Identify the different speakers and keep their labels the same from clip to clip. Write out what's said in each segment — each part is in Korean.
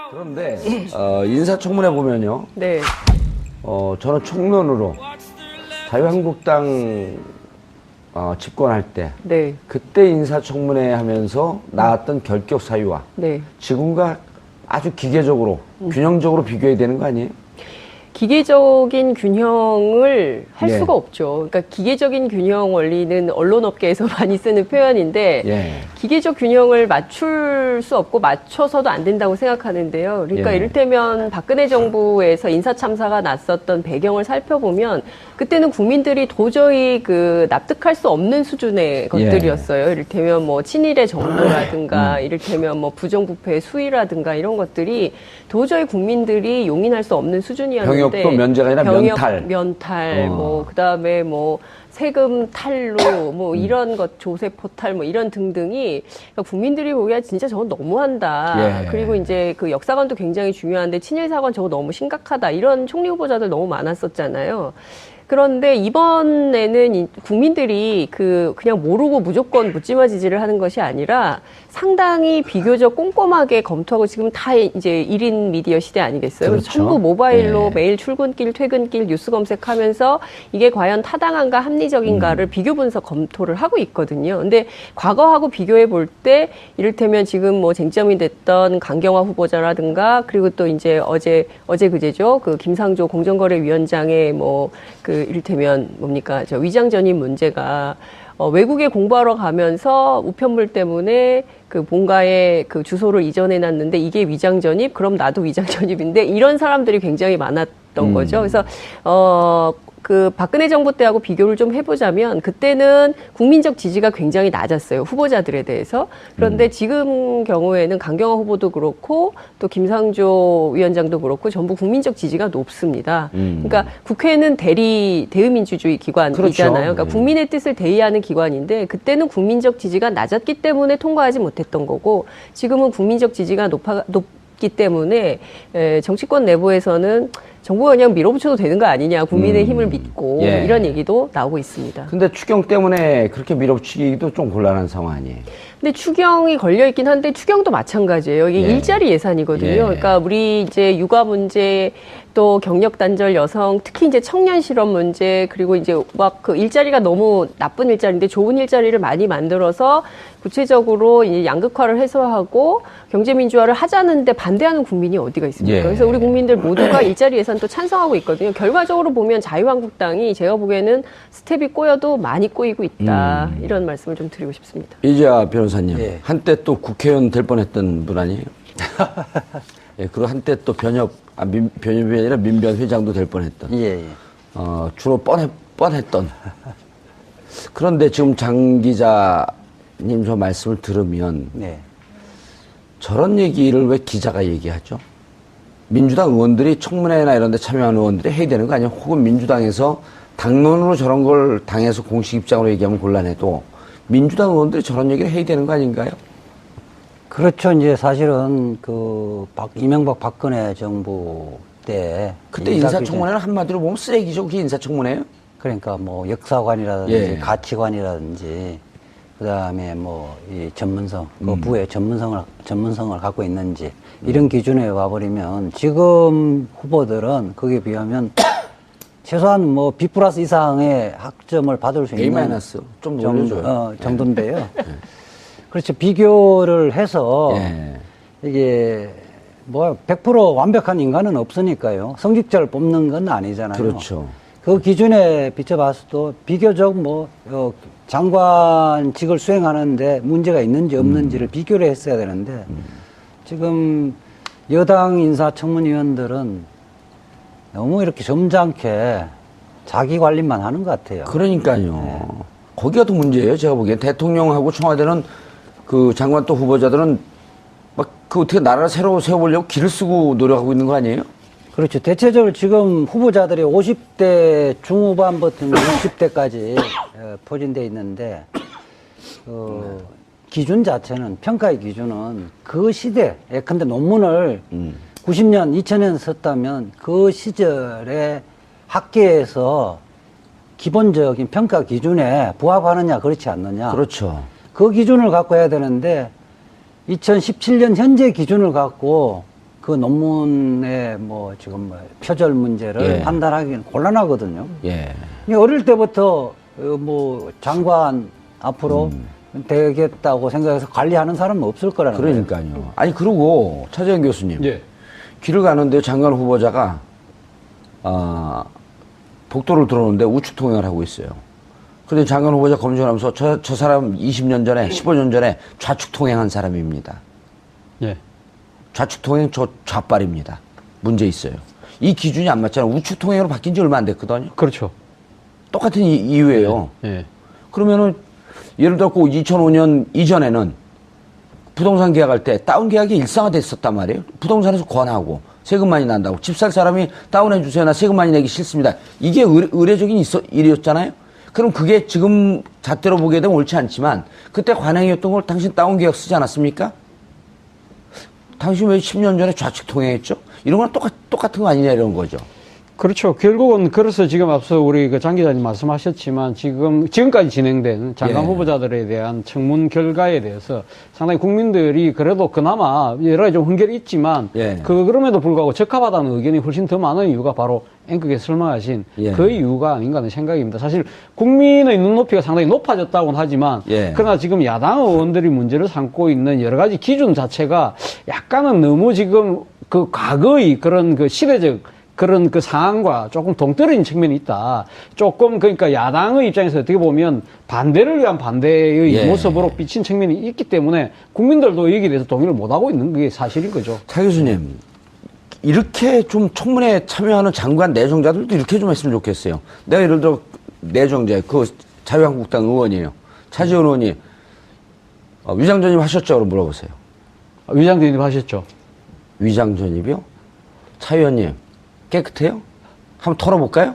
Speaker 1: 그런데 인사청문회 보면요.
Speaker 2: 네.
Speaker 1: 저는 총론으로 자유한국당 집권할 때
Speaker 2: 네.
Speaker 1: 그때 인사청문회 하면서 나왔던 결격 사유와
Speaker 2: 네.
Speaker 1: 지금과 아주 기계적으로 균형적으로 비교해야 되는 거 아니에요?
Speaker 2: 기계적인 균형을 할
Speaker 1: 예.
Speaker 2: 수가 없죠. 그러니까 기계적인 균형 원리는 언론업계에서 많이 쓰는 표현인데
Speaker 1: 예.
Speaker 2: 기계적 균형을 맞출 수 없고 맞춰서도 안 된다고 생각하는데요. 그러니까
Speaker 1: 예.
Speaker 2: 이를테면 박근혜 정부에서 인사참사가 났었던 배경을 살펴보면 그때는 국민들이 도저히 납득할 수 없는 수준의 것들이었어요. 이를테면 뭐 친일의 정도라든가 이를테면 뭐 부정부패의 수위라든가 이런 것들이 도저히 국민들이 용인할 수 없는 수준이었는데
Speaker 1: 병역도 면제가 아니라
Speaker 2: 면탈, 뭐 그다음에 뭐 세금 탈루, 뭐 이런 것, 조세 포탈, 뭐 이런 등등이 국민들이 보기에 진짜 저건 너무한다.
Speaker 1: 예.
Speaker 2: 그리고 이제 그 역사관도 굉장히 중요한데 친일 사관 저거 너무 심각하다. 이런 총리 후보자들 너무 많았었잖아요. 그런데 이번에는 국민들이 그냥 모르고 무조건 묻지마 지지를 하는 것이 아니라 상당히 비교적 꼼꼼하게 검토하고 지금 다 이제 1인 미디어 시대 아니겠어요?
Speaker 1: 그렇죠.
Speaker 2: 그래서 전부 모바일로
Speaker 1: 네.
Speaker 2: 매일 출근길, 퇴근길 뉴스 검색하면서 이게 과연 타당한가 합리적인가를 비교 분석 검토를 하고 있거든요. 근데 과거하고 비교해 볼 때 이를테면 지금 뭐 쟁점이 됐던 강경화 후보자라든가 그리고 또 이제 어제 그제죠. 그 김상조 공정거래위원장의 이를테면 뭡니까? 위장 전입 문제가 외국에 공부하러 가면서 우편물 때문에 본가에 주소를 이전해 놨는데 이게 위장 전입? 그럼 나도 위장 전입인데 이런 사람들이 굉장히 많았던 거죠. 그래서 박근혜 정부 때하고 비교를 좀 해보자면 그때는 국민적 지지가 굉장히 낮았어요. 후보자들에 대해서. 그런데 지금 경우에는 강경화 후보도 그렇고 또 김상조 위원장도 그렇고 전부 국민적 지지가 높습니다. 그러니까 국회는 대의민주주의 기관이잖아요.
Speaker 1: 그렇죠.
Speaker 2: 그러니까 국민의 뜻을 대의하는 기관인데 그때는 국민적 지지가 낮았기 때문에 통과하지 못했던 거고 지금은 국민적 지지가 높기 때문에 정치권 내부에서는 정부가 그냥 밀어붙여도 되는 거 아니냐. 국민의 힘을 믿고
Speaker 1: 예.
Speaker 2: 이런 얘기도 나오고 있습니다.
Speaker 1: 근데 추경 때문에 그렇게 밀어붙이기도 좀 곤란한 상황 아니에요?
Speaker 2: 근데 추경이 걸려있긴 한데 추경도 마찬가지예요. 이게
Speaker 1: 예.
Speaker 2: 일자리 예산이거든요.
Speaker 1: 예.
Speaker 2: 그러니까 우리 이제 육아 문제 또 경력 단절 여성 특히 이제 청년 실업 문제 그리고 이제 일자리가 너무 나쁜 일자리인데 좋은 일자리를 많이 만들어서 구체적으로 이제 양극화를 해소하고 경제 민주화를 하자는데 반대하는 국민이 어디가 있습니까?
Speaker 1: 예.
Speaker 2: 그래서 우리 국민들 모두가 일자리 예산도 찬성하고 있거든요. 결과적으로 보면 자유한국당이 제가 보기에는 스텝이 꼬여도 많이 꼬이고 있다. 이런 말씀을 좀 드리고 싶습니다.
Speaker 1: 이재하 변호사님,
Speaker 3: 예.
Speaker 1: 한때 또 국회의원 될 뻔했던 분 아니에요? 예, 그리고 한때 또 변협이 아니라 민변 회장도 될 뻔했던.
Speaker 3: 예, 예.
Speaker 1: 주로 뻔했던. 그런데 지금 장 기자님 저 말씀을 들으면
Speaker 3: 네.
Speaker 1: 저런 얘기를 왜 기자가 얘기하죠? 민주당 의원들이 청문회나 이런 데 참여하는 의원들이 해야 되는 거 아니에요? 혹은 민주당에서 당론으로 저런 걸 당에서 공식 입장으로 얘기하면 곤란해도 민주당 의원들이 저런 얘기를 해야 되는 거 아닌가요?
Speaker 3: 그렇죠. 이제 사실은 이명박 박근혜 정부 때
Speaker 1: 그때 인사청문회는 한마디로 보면 쓰레기죠. 그게 인사청문회예요?
Speaker 3: 그러니까 뭐 역사관이라든지
Speaker 1: 예.
Speaker 3: 가치관이라든지 그다음에 이 전문성, 그 부의 전문성을 갖고 있는지 이런 기준에 와버리면 지금 후보들은 거기에 비하면 최소한 B 플러스 이상의 학점을 받을 수
Speaker 1: A
Speaker 3: 있는
Speaker 1: 마이너스 좀 올려줘요.
Speaker 3: 정도인데요. 그렇죠. 비교를 해서
Speaker 1: 예.
Speaker 3: 이게 100% 완벽한 인간은 없으니까요. 성직자를 뽑는 건 아니잖아요.
Speaker 1: 그렇죠.
Speaker 3: 그 기준에 비춰봤어도 비교적 장관직을 수행하는데 문제가 있는지 없는지를 비교를 했어야 되는데 지금 여당 인사청문위원들은 너무 이렇게 점잖게 자기 관리만 하는 것 같아요.
Speaker 1: 그러니까요.
Speaker 3: 네.
Speaker 1: 거기가 더 문제예요. 제가 보기엔 대통령하고 청와대는 장관 또 후보자들은 어떻게 나라를 새로 세워보려고 길을 쓰고 노력하고 있는 거 아니에요?
Speaker 3: 그렇죠. 대체적으로 지금 후보자들이 50대 중후반부터 60대까지 포진되어 있는데 기준 자체는 평가의 기준은 그 시대 예컨대 논문을 90년, 2000년 썼다면 그 시절에 학계에서 기본적인 평가 기준에 부합하느냐 그렇지 않느냐.
Speaker 1: 그렇죠.
Speaker 3: 그 기준을 갖고 해야 되는데 2017년 현재 기준을 갖고 그 논문의 뭐 지금 뭐 표절 문제를
Speaker 1: 예.
Speaker 3: 판단하기는 곤란하거든요.
Speaker 1: 예.
Speaker 3: 어릴 때부터 뭐 장관 앞으로 되겠다고 생각해서 관리하는 사람은 없을 거라는 거예요.
Speaker 1: 그러니까요. 아니, 그리고 차재현 교수님.
Speaker 4: 예.
Speaker 1: 길을 가는데 장관 후보자가, 복도를 들어오는데 우측 통행을 하고 있어요. 그런데 장관 후보자 검증을 하면서 저 사람 20년 전에, 15년 전에 좌측 통행한 사람입니다.
Speaker 4: 예.
Speaker 1: 좌측 통행 저 좌빨입니다. 문제 있어요. 이 기준이 안 맞잖아요. 우측 통행으로 바뀐 지 얼마 안 됐거든요.
Speaker 4: 그렇죠.
Speaker 1: 똑같은 이유예요.
Speaker 4: 예.
Speaker 1: 그러면은 예를 들어 2005년 이전에는 부동산 계약할 때 다운 계약이 일상화됐었단 말이에요. 부동산에서 권하고 세금 많이 난다고 집 살 사람이 다운해 주세요. 나 세금 많이 내기 싫습니다. 이게 의례적인 일이었잖아요. 그럼 그게 지금 잣대로 보게 되면 옳지 않지만 그때 관행이었던 걸 당신 다운 계약 쓰지 않았습니까? 당신 왜 10년 전에 좌측 통행했죠? 이런 건 똑같은 거 아니냐 이런 거죠.
Speaker 4: 그렇죠. 결국은 그래서 지금 앞서 우리 그 장 기자님 말씀하셨지만 지금까지 진행된 장관
Speaker 1: 예.
Speaker 4: 후보자들에 대한 청문 결과에 대해서 상당히 국민들이 그래도 그나마 여러 가지 좀 훈결이 있지만
Speaker 1: 예.
Speaker 4: 그럼에도 불구하고 적합하다는 의견이 훨씬 더 많은 이유가 바로 앵커께서 설명하신
Speaker 1: 예.
Speaker 4: 그 이유가 아닌가 하는 생각입니다. 사실 국민의 눈높이가 상당히 높아졌다고는 하지만
Speaker 1: 예.
Speaker 4: 그러나 지금 야당 의원들이 문제를 삼고 있는 여러 가지 기준 자체가 약간은 너무 지금 그 과거의 그런 그 시대적 그런 그 상황과 조금 동떨어진 측면이 있다. 조금 그러니까 야당의 입장에서 어떻게 보면 반대를 위한 반대의
Speaker 1: 예.
Speaker 4: 모습으로 비친 측면이 있기 때문에 국민들도 여기에 대해서 동의를 못하고 있는 게 사실인 거죠.
Speaker 1: 차 교수님, 이렇게 좀 청문회에 참여하는 장관 내정자들도 이렇게 좀 했으면 좋겠어요. 내가 예를 들어 내정자, 그 자유한국당 의원이에요. 차지원 의원이 위장 전입 하셨죠? 그럼 물어보세요.
Speaker 4: 위장전입 하셨죠?
Speaker 1: 위장 전입이요? 차 의원님, 깨끗해요? 한번 털어볼까요?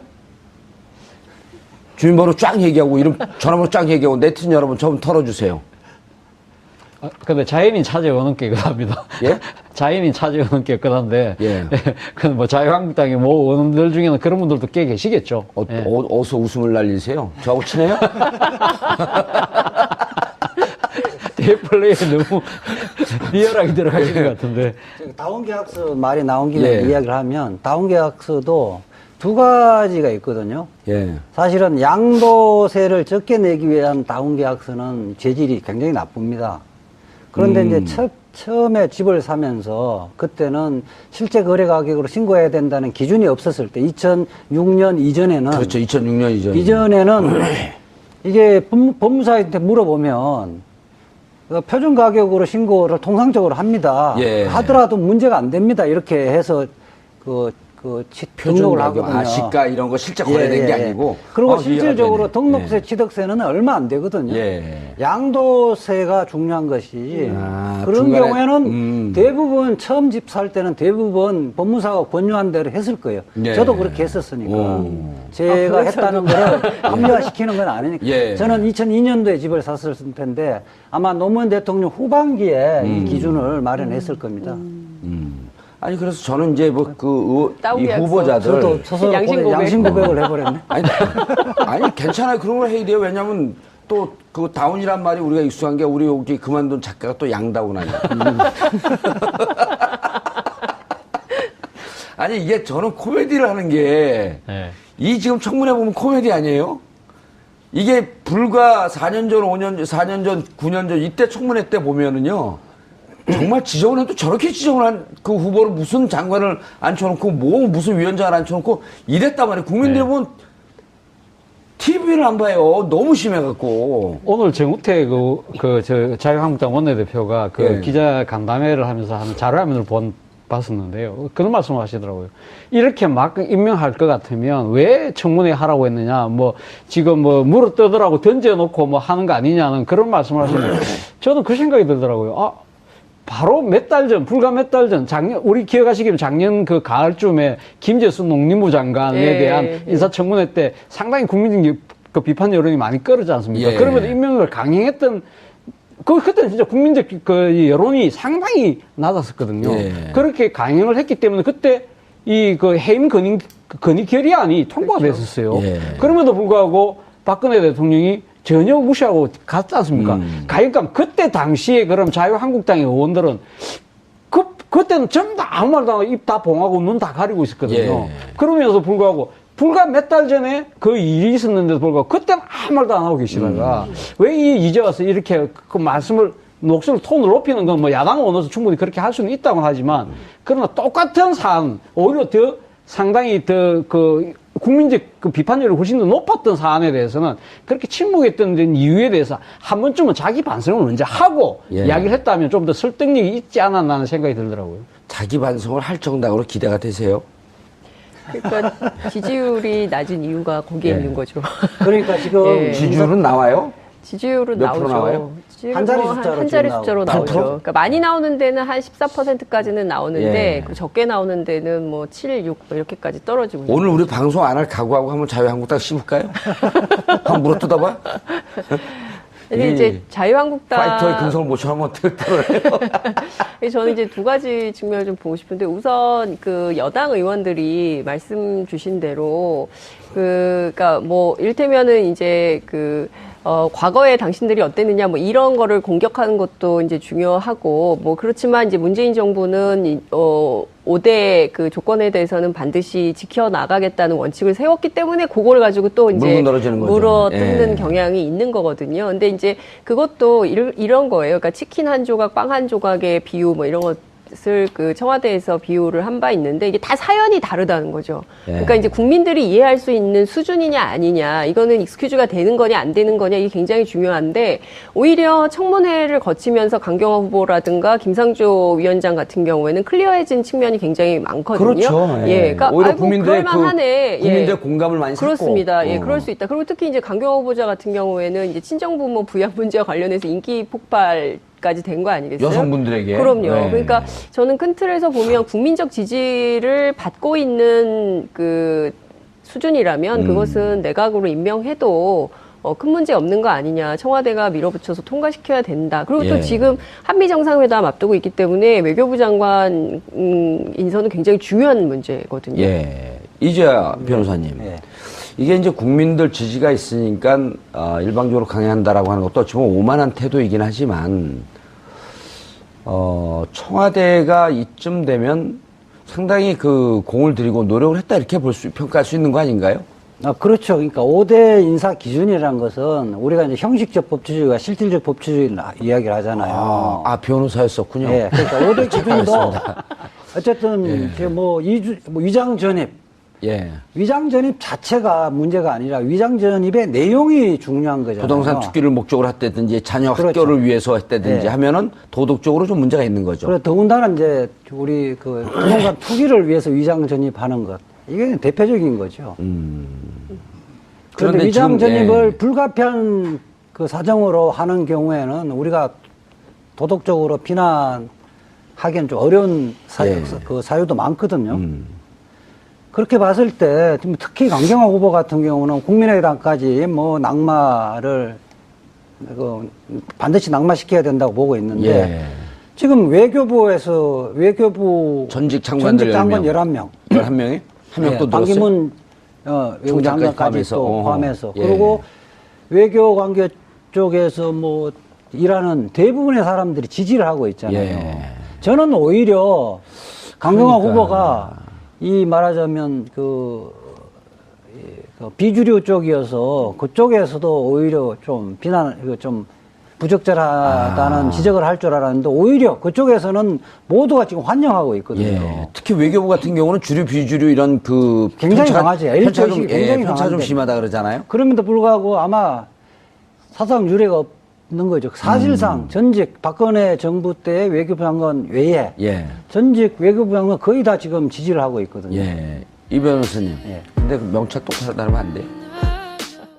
Speaker 1: 주민번호 쫙 얘기하고, 이름, 전화번호 쫙 얘기하고, 네티즌 여러분, 저 좀 털어주세요.
Speaker 4: 근데 자연인 차재원은 깨끗합니다.
Speaker 1: 예?
Speaker 4: 자연인 차재원은 깨끗한데,
Speaker 1: 예.
Speaker 4: 그건 뭐 자유한국당의 뭐 의원들 중에는 그런 분들도 꽤 계시겠죠. 예.
Speaker 1: 어디서 웃음을 날리세요? 저하고 친해요?
Speaker 4: 대플레이에 너무 리얼하게 들어가시는 것 같은데.
Speaker 3: 다운계약서 말이 나온 김에
Speaker 1: 예.
Speaker 3: 이야기를 하면 다운계약서도 두 가지가 있거든요.
Speaker 1: 예.
Speaker 3: 사실은 양도세를 적게 내기 위한 다운계약서는 재질이 굉장히 나쁩니다. 그런데 이제 처음에 집을 사면서 그때는 실제 거래 가격으로 신고해야 된다는 기준이 없었을 때 2006년 이전에는
Speaker 1: 그렇죠. 2006년 이전.
Speaker 3: 이전에는 이게 법무사한테 물어보면 그 표준 가격으로 신고를 통상적으로 합니다.
Speaker 1: 예.
Speaker 3: 하더라도 문제가 안 됩니다. 이렇게 해서 등록을
Speaker 1: 가격,
Speaker 3: 하거든요.
Speaker 1: 시가 이런 거 실제 거래된 게 아니고.
Speaker 3: 그리고
Speaker 1: 이해가
Speaker 3: 실질적으로
Speaker 1: 되네.
Speaker 3: 등록세,
Speaker 1: 예.
Speaker 3: 취득세는 얼마 안 되거든요.
Speaker 1: 예.
Speaker 3: 양도세가 중요한 것이 그런
Speaker 1: 중간에,
Speaker 3: 경우에는 대부분 처음 집 살 때는 대부분 법무사가 권유한 대로 했을 거예요.
Speaker 1: 예.
Speaker 3: 저도 그렇게 했었으니까.
Speaker 1: 오.
Speaker 3: 제가
Speaker 2: 아,
Speaker 3: 했다는 거를 합리화시키는 건 아니니까.
Speaker 1: 예.
Speaker 3: 저는 2002년도에 집을 샀을 텐데 아마 노무현 대통령 후반기에 이 기준을 마련했을 겁니다.
Speaker 1: 아니, 그래서 저는 이제 이
Speaker 2: 다운계약서.
Speaker 1: 후보자들.
Speaker 3: 저도 스스로
Speaker 2: 양심 고백.
Speaker 3: 양심 고백을 해버렸네.
Speaker 1: 아니, 괜찮아요. 그런 걸 해야 돼요. 왜냐면 또 그 다운이란 말이 우리가 익숙한 게 우리 여기 그만둔 작가가 또 양다운 아니야. 아니, 이게 저는 코미디를 하는 게 이 지금 청문회 보면 코미디 아니에요? 이게 불과 4년 전, 5년 전, 4년 전, 9년 전 이때 청문회 때 보면은요. 정말 지정을 해도 저렇게 지정을 한 그 후보를 무슨 장관을 앉혀놓고 무슨 위원장을 앉혀놓고 이랬단 말이에요. 국민들이 보면 TV를 안 봐요. 너무 심해갖고.
Speaker 4: 오늘 정우택 자유한국당 원내대표가
Speaker 1: 예.
Speaker 4: 기자 간담회를 하면서 하는 자료화면을 봤었는데요. 그런 말씀을 하시더라고요. 이렇게 막 임명할 것 같으면 왜 청문회 하라고 했느냐, 지금 물어 뜯으라고 던져놓고 하는 거 아니냐는 그런 말씀을 하시는데, 저는 그 생각이 들더라고요. 바로 불과 몇 달 전, 우리 기억하시기로 작년 그 가을쯤에 김재수 농림부 장관에
Speaker 2: 예,
Speaker 4: 대한
Speaker 2: 예.
Speaker 4: 인사청문회 때 상당히 국민적 그 비판 여론이 많이 끌었지 않습니까?
Speaker 1: 예.
Speaker 4: 그러면서 임명을 강행했던, 그때는 진짜 국민적 그 여론이 상당히 낮았었거든요.
Speaker 1: 예.
Speaker 4: 그렇게 강행을 했기 때문에 그때 해임 건의 결의안이 통과가 됐었어요.
Speaker 1: 예.
Speaker 4: 그럼에도 불구하고 박근혜 대통령이 전혀 무시하고 갔지 않습니까? 그러니까 그때 당시에 그럼 자유한국당의 의원들은 그때는 전부 다 아무 말도 안 하고 입 다 봉하고 눈 다 가리고 있었거든요.
Speaker 1: 예.
Speaker 4: 그러면서 불구하고 불과 몇 달 전에 그 일이 있었는데도 불구하고 그때는 아무 말도 안 하고 계시다가 왜 이제 와서 이렇게 그 말씀을 목소리 톤을 높이는 건 뭐 야당 언어에서 충분히 그렇게 할 수는 있다고 하지만 그러나 똑같은 사안 오히려 더 상당히 더 그 국민적 그 비판율이 훨씬 더 높았던 사안에 대해서는 그렇게 침묵했던 이유에 대해서 한 번쯤은 자기 반성을 먼저 하고
Speaker 1: 예.
Speaker 4: 이야기를 했다면 좀 더 설득력이 있지 않았나 하는 생각이 들더라고요.
Speaker 1: 자기 반성을 할 정당으로 기대가 되세요?
Speaker 2: 그러니까 지지율이 낮은 이유가 거기에
Speaker 1: 예.
Speaker 2: 있는 거죠.
Speaker 3: 그러니까 지금
Speaker 2: 예.
Speaker 1: 지지율은 나와요?
Speaker 2: 지지율은
Speaker 1: 몇 프로
Speaker 2: 나오죠.
Speaker 1: 나와요?
Speaker 2: 지지율
Speaker 3: 한 자리
Speaker 2: 뭐
Speaker 3: 숫자로
Speaker 2: 한 자리
Speaker 3: 지금
Speaker 2: 숫자로
Speaker 1: 나오고.
Speaker 2: 나오죠.
Speaker 1: 8%?
Speaker 2: 그러니까 많이 나오는 데는 한 14%까지는 나오는데
Speaker 1: 예.
Speaker 2: 그 적게 나오는 데는 뭐 7, 6 이렇게까지 떨어지고 있는
Speaker 1: 오늘 우리 방송 안 할 각오하고 한번 자유한국당 씹을까요? 한번 물어뜯어봐?
Speaker 2: 근데
Speaker 1: 이
Speaker 2: 이제 자유한국당
Speaker 1: 파이터의 근성을 못 쳐하면 어떻게 떨어요?
Speaker 2: 저는 이제 두 가지 측면을 좀 보고 싶은데 우선 그 여당 의원들이 말씀 주신 대로 그러니까 뭐 이를테면은 이제 과거에 당신들이 어땠느냐 뭐 이런 거를 공격하는 것도 이제 중요하고 뭐 그렇지만 이제 문재인 정부는 5대 그 조건에 대해서는 반드시 지켜나가겠다는 원칙을 세웠기 때문에 그걸 가지고 또 이제
Speaker 1: 물고 늘어지는 거죠.
Speaker 2: 물어뜯는
Speaker 1: 예.
Speaker 2: 경향이 있는 거거든요. 근데 이제 그것도 이런 거예요. 그러니까 치킨 한 조각, 빵 한 조각의 비유 뭐 이런 것을 그 청와대에서 비유를 한 바 있는데 이게 다 사연이 다르다는 거죠.
Speaker 1: 예.
Speaker 2: 그러니까 이제 국민들이 이해할 수 있는 수준이냐 아니냐, 이거는 익스큐즈가 되는 거냐 안 되는 거냐 이게 굉장히 중요한데 오히려 청문회를 거치면서 강경화 후보라든가 김상조 위원장 같은 경우에는 클리어해진 측면이 굉장히 많거든요.
Speaker 1: 그렇죠. 예.
Speaker 2: 예, 그러니까
Speaker 1: 오히려
Speaker 2: 아이고,
Speaker 1: 국민들의
Speaker 2: 그럴만하네.
Speaker 1: 국민들의 공감을 많이 샀고.
Speaker 2: 그렇습니다. 예, 그럴 수 있다. 그리고 특히 이제 강경화 후보자 같은 경우에는 이제 친정부모 부양 문제와 관련해서 인기 폭발까지 된 거 아니겠어요?
Speaker 1: 여성분들에게.
Speaker 2: 그럼요.
Speaker 1: 네.
Speaker 2: 그러니까 저는 큰 틀에서 보면 국민적 지지를 받고 있는 그 수준이라면 그것은 내각으로 임명해도 큰 문제 없는 거 아니냐. 청와대가 밀어붙여서 통과시켜야 된다. 그리고 또
Speaker 1: 예.
Speaker 2: 지금 한미 정상회담 앞두고 있기 때문에 외교부 장관 인선은 굉장히 중요한 문제거든요.
Speaker 1: 예. 이재하 변호사님.
Speaker 3: 예.
Speaker 1: 이게 이제 국민들 지지가 있으니까 일방적으로 강행한다라고 하는 것도 어찌 보면 오만한 태도이긴 하지만 청와대가 이쯤 되면 상당히 그 공을 들이고 노력을 했다 이렇게 평가할 수 있는 거 아닌가요?
Speaker 3: 그렇죠. 그러니까 5대 인사 기준이라는 것은 우리가 이제 형식적 법치주의와 실질적 법치주의를 이야기를 하잖아요.
Speaker 1: 변호사였었군요.
Speaker 3: 예. 그러니까 5대 기준도 어쨌든 이제 뭐 위장 전입,
Speaker 1: 예.
Speaker 3: 위장 전입 자체가 문제가 아니라 위장 전입의 내용이 중요한 거잖아요.
Speaker 1: 부동산 투기를 목적으로 했다든지 자녀
Speaker 3: 그렇죠.
Speaker 1: 학교를 위해서 했다든지
Speaker 3: 예.
Speaker 1: 하면은 도덕적으로 좀 문제가 있는 거죠.
Speaker 3: 그래 더군다나 이제 우리 그 부동산 투기를 위해서 위장 전입하는 것 이게 대표적인 거죠. 그런데 위장 전입을 불가피한 그 사정으로 하는 경우에는 우리가 도덕적으로 비난하기엔 좀 어려운 그 사유도 많거든요. 그렇게 봤을 때 특히 강경화 후보 같은 경우는 국민의당까지 뭐 낙마를 반드시 낙마시켜야 된다고 보고 있는데
Speaker 1: 예.
Speaker 3: 지금 외교부
Speaker 1: 전직 장관들
Speaker 3: 11명.
Speaker 1: 11명이? 한 명 또 늘었어요?
Speaker 3: 반기문 외교장관까지 또 포함해서. 그리고 외교관계 쪽에서 뭐 일하는 대부분의 사람들이 지지를 하고 있잖아요.
Speaker 1: 예.
Speaker 3: 저는 오히려 강경화
Speaker 1: 그러니까.
Speaker 3: 후보가 이 말하자면 그 비주류 쪽이어서 그쪽에서도 오히려 좀 좀 부적절하다는 지적을 할 줄 알았는데 오히려 그쪽에서는 모두가 지금 환영하고 있거든요.
Speaker 1: 예. 특히 외교부 같은 경우는 주류 비주류 이런 그
Speaker 3: 굉장히 강하지.
Speaker 1: 편차 좀,
Speaker 3: L조식이 굉장히
Speaker 1: 편차 좀
Speaker 3: 강한데.
Speaker 1: 심하다 그러잖아요.
Speaker 3: 그럼에도 불구하고 아마 사상 유례가 없는 거죠. 사실상 전직 박근혜 정부 때 외교부 장관 외에
Speaker 1: 예.
Speaker 3: 전직 외교부 장관 거의 다 지금 지지를 하고 있거든요.
Speaker 1: 예. 이 변호사님.
Speaker 3: 예.
Speaker 1: 근데 그 명찰 똑바로 다르면 안 돼요?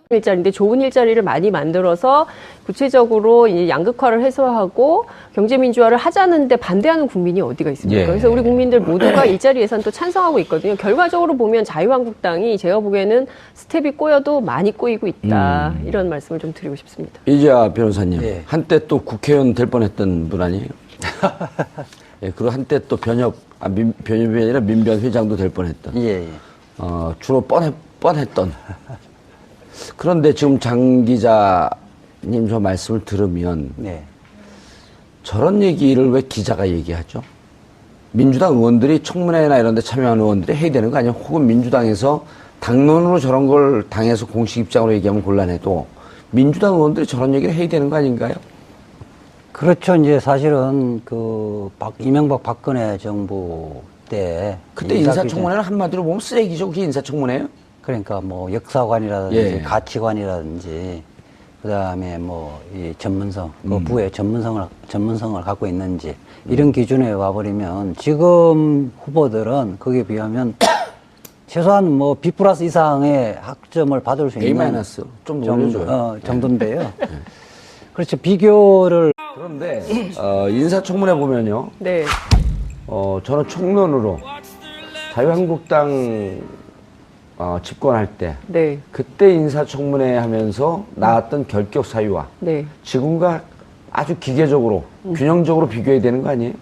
Speaker 2: 일자리인데 좋은 일자리를 많이 만들어서 구체적으로 이제 양극화를 해소하고 경제민주화를 하자는데 반대하는 국민이 어디가 있습니까?
Speaker 1: 예.
Speaker 2: 그래서 우리 국민들 모두가 일자리 예산도 찬성하고 있거든요. 결과적으로 보면 자유한국당이 제가 보기에는 스텝이 꼬여도 많이 꼬이고 있다. 이런 말씀을 좀 드리고 싶습니다.
Speaker 1: 이재하 변호사님.
Speaker 3: 예.
Speaker 1: 한때 또 국회의원 될 뻔했던 분 아니에요? 예. 그리고 한때 또 변협이 아니라 민변 회장도 될 뻔했던.
Speaker 3: 예, 예.
Speaker 1: 주로 뻔했던. 그런데 지금 장 기자님 저 말씀을 들으면
Speaker 3: 네.
Speaker 1: 저런 얘기를 왜 기자가 얘기하죠? 민주당 의원들이 청문회나 이런 데 참여한 의원들이 해야 되는 거 아니야? 혹은 민주당에서 당론으로 저런 걸 당에서 공식 입장으로 얘기하면 곤란해도 민주당 의원들이 저런 얘기를 해야 되는 거 아닌가요?
Speaker 3: 그렇죠. 이제 사실은 이명박 박근혜 정부 때
Speaker 1: 그때 인사청문회는 한마디로 보면 쓰레기죠. 그게 인사청문회예요?
Speaker 3: 그러니까 뭐 역사관이라든지
Speaker 1: 예.
Speaker 3: 가치관이라든지 그다음에 뭐 이 전문성, 그 부의 전문성을 갖고 있는지 이런 기준에 와버리면 지금 후보들은 거기에 비하면 최소한 뭐 B+ 이상의 학점을 받을 수 있는
Speaker 1: A- 좀 올려줘요.
Speaker 3: 정도인데요. 그렇죠. 비교를
Speaker 1: 그런데 인사청문회 보면요.
Speaker 2: 네.
Speaker 1: 저는 총론으로 자유한국당 집권할 때
Speaker 2: 네.
Speaker 1: 그때 인사청문회 하면서 나왔던 결격 사유와
Speaker 2: 네.
Speaker 1: 지금과 아주 기계적으로 균형적으로 비교해야 되는 거 아니에요?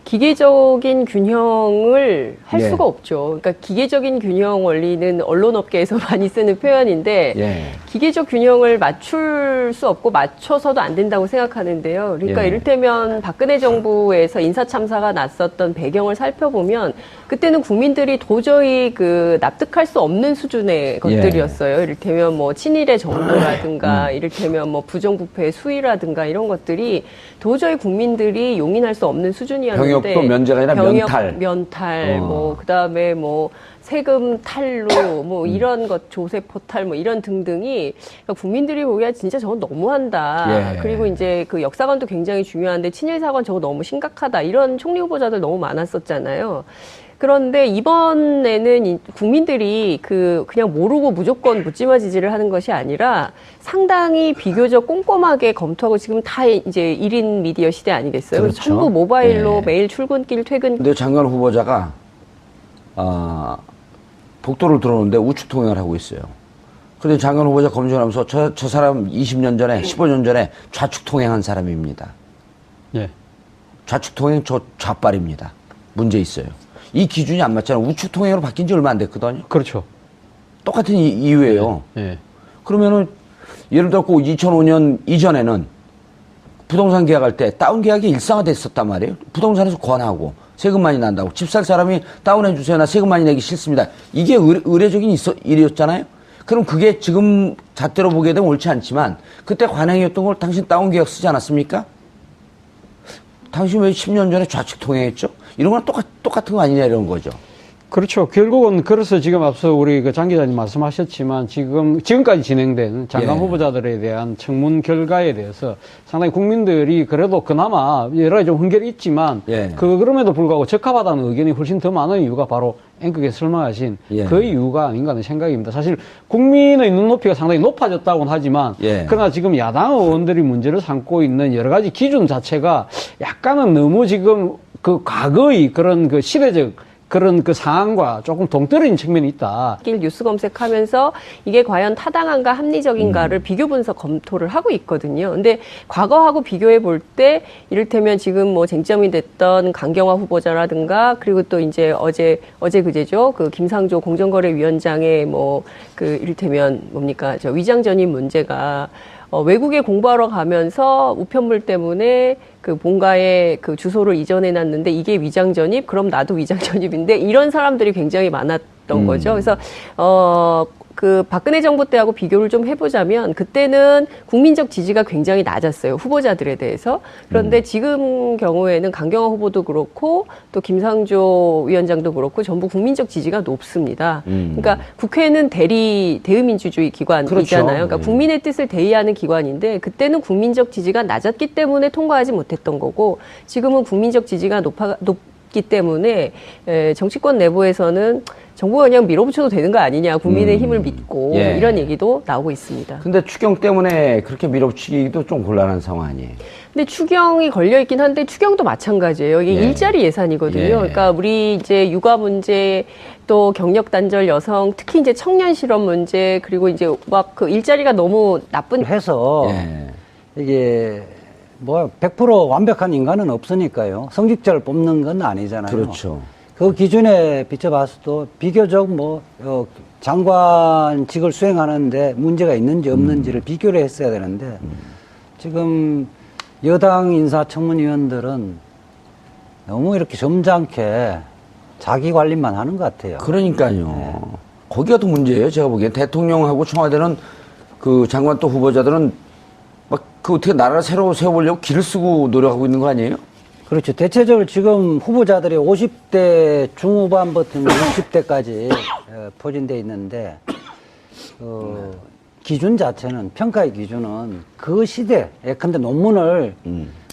Speaker 2: 기계적인 균형을 할
Speaker 1: 예.
Speaker 2: 수가 없죠. 그러니까 기계적인 균형 원리는 언론업계에서 많이 쓰는 표현인데
Speaker 1: 예.
Speaker 2: 기계적 균형을 맞출 수 없고 맞춰서도 안 된다고 생각하는데요. 그러니까
Speaker 1: 예.
Speaker 2: 이를테면 박근혜 정부에서 인사참사가 났었던 배경을 살펴보면 그때는 국민들이 도저히 납득할 수 없는 수준의 것들이었어요. 이를테면 뭐 친일의 정도라든가 이를테면 뭐 부정부패의 수위라든가 이런 것들이 도저히 국민들이 용인할 수 없는 수준이었는데
Speaker 1: 병역도 면제가 아니라 면탈.
Speaker 2: 뭐 그다음에 뭐 세금 탈루 뭐 이런 것 조세 포탈 뭐 이런 등등이 그러니까 국민들이 보기에 진짜 저건 너무한다.
Speaker 1: 예.
Speaker 2: 그리고 이제 그 역사관도 굉장히 중요한데 친일 사관 저거 너무 심각하다. 이런 총리 후보자들 너무 많았었잖아요. 그런데 이번에는 국민들이 그냥 모르고 무조건 묻지마지지를 하는 것이 아니라 상당히 비교적 꼼꼼하게 검토하고 지금 다 이제 1인 미디어 시대 아니겠어요?
Speaker 1: 그렇죠.
Speaker 2: 전부 모바일로
Speaker 1: 예.
Speaker 2: 매일 출근길 퇴근.
Speaker 1: 근데 장관 후보자가 복도를 들어오는데 우측 통행을 하고 있어요. 그런데 장관 후보자 검증을 하면서 저 사람 20년 전에 15년 전에 좌측 통행한 사람입니다.
Speaker 4: 예.
Speaker 1: 좌측 통행 저 좌빨입니다. 문제 있어요. 이 기준이 안 맞잖아요. 우측 통행으로 바뀐 지 얼마 안 됐거든요.
Speaker 4: 그렇죠.
Speaker 1: 똑같은 이유예요.
Speaker 4: 예.
Speaker 1: 그러면은 예를 들어 2005년 이전에는 부동산 계약할 때 다운 계약이 일상화됐었단 말이에요. 부동산에서 권하고 세금 많이 난다고 집 살 사람이 다운해 주세요. 나 세금 많이 내기 싫습니다. 이게 의례적인 일이었잖아요. 그럼 그게 지금 잣대로 보게 되면 옳지 않지만 그때 관행이었던 걸 당신 다운 계약 쓰지 않았습니까? 당신 왜 10년 전에 좌측 통행했죠? 이런 거랑 똑같은 거 아니냐 이런 거죠.
Speaker 4: 그렇죠. 결국은 그래서 지금 앞서 우리 장 기자님 말씀하셨지만 지금까지 진행된 장관
Speaker 1: 예.
Speaker 4: 후보자들에 대한 청문 결과에 대해서 상당히 국민들이 그래도 그나마 여러 가지 좀 훈결이 있지만
Speaker 1: 예.
Speaker 4: 그럼에도 불구하고 적합하다는 의견이 훨씬 더 많은 이유가 바로 앵커께서 설명하신
Speaker 1: 예.
Speaker 4: 그 이유가 아닌가 하는 생각입니다. 사실 국민의 눈높이가 상당히 높아졌다고는 하지만
Speaker 1: 예.
Speaker 4: 그러나 지금 야당 의원들이 문제를 삼고 있는 여러 가지 기준 자체가 약간은 너무 지금 과거의 그런 시대적 그런 상황과 조금 동떨어진 측면이 있다.
Speaker 2: 뉴스 검색하면서 이게 과연 타당한가 합리적인가를 비교 분석 검토를 하고 있거든요. 근데 과거하고 비교해 볼 때 이를테면 지금 뭐 쟁점이 됐던 강경화 후보자라든가 그리고 또 이제 어제 그제죠. 김상조 공정거래위원장의 이를테면 뭡니까? 위장 전입 문제가 외국에 공부하러 가면서 우편물 때문에 본가에 주소를 이전해 놨는데 이게 위장 전입? 그럼 나도 위장 전입인데 이런 사람들이 굉장히 많았던 거죠. 그래서 박근혜 정부 때하고 비교를 좀 해보자면 그때는 국민적 지지가 굉장히 낮았어요. 후보자들에 대해서. 그런데 지금 경우에는 강경화 후보도 그렇고 또 김상조 위원장도 그렇고 전부 국민적 지지가 높습니다. 그러니까 국회는 대의민주주의 기관이잖아요.
Speaker 1: 그렇죠.
Speaker 2: 그러니까 국민의 뜻을 대의하는 기관인데 그때는 국민적 지지가 낮았기 때문에 통과하지 못했던 거고 지금은 국민적 지지가 높기 때문에 정치권 내부에서는 정부가 그냥 밀어붙여도 되는 거 아니냐. 국민의 힘을 믿고
Speaker 1: 예.
Speaker 2: 이런 얘기도 나오고 있습니다.
Speaker 1: 근데 추경 때문에 그렇게 밀어붙이기도 좀 곤란한 상황 아니에요?
Speaker 2: 근데 추경이 걸려있긴 한데 추경도 마찬가지예요. 이게
Speaker 1: 예.
Speaker 2: 일자리 예산이거든요.
Speaker 1: 예.
Speaker 2: 그러니까 우리 이제 육아 문제 또 경력 단절 여성 특히 이제 청년 실업 문제 그리고 이제 일자리가 너무 나쁜
Speaker 3: 해서
Speaker 1: 예.
Speaker 3: 이게 100% 완벽한 인간은 없으니까요. 성직자를 뽑는 건 아니잖아요.
Speaker 1: 그렇죠.
Speaker 3: 그 기준에 비춰봤을 때 비교적 장관직을 수행하는데 문제가 있는지 없는지를 비교를 했어야 되는데 지금 여당 인사청문위원들은 너무 이렇게 점잖게 자기 관리만 하는 것 같아요.
Speaker 1: 그러니까요. 거기가 더 문제예요. 제가 보기엔 대통령하고 청와대는 그 장관 또 후보자들은 막 그 어떻게 나라를 새로 세워보려고 길을 쓰고 노력하고 있는 거 아니에요?
Speaker 3: 그렇죠. 대체적으로 지금 후보자들이 50대 중후반부터 60대까지 포진돼 있는데 기준 자체는 평가의 기준은 그 시대 예컨대 논문을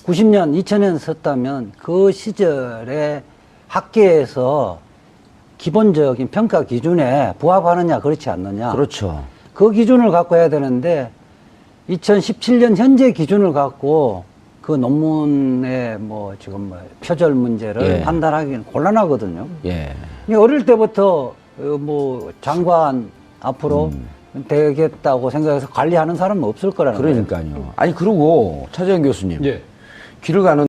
Speaker 3: 90년, 2000년 썼다면 그 시절에 학계에서 기본적인 평가 기준에 부합하느냐 그렇지 않느냐.
Speaker 1: 그렇죠.
Speaker 3: 그 기준을 갖고 해야 되는데 2017년 현재 기준을 갖고 그 논문의 뭐 지금 뭐 표절 문제를
Speaker 1: 예.
Speaker 3: 판단하기는 곤란하거든요.
Speaker 1: 예.
Speaker 3: 어릴 때부터 뭐 장관 앞으로 되겠다고 생각해서 관리하는 사람은 없을 거라는 거예요.
Speaker 1: 그러니까요. 아니, 그리고 차재현 교수님.
Speaker 4: 예.
Speaker 1: 길을 가는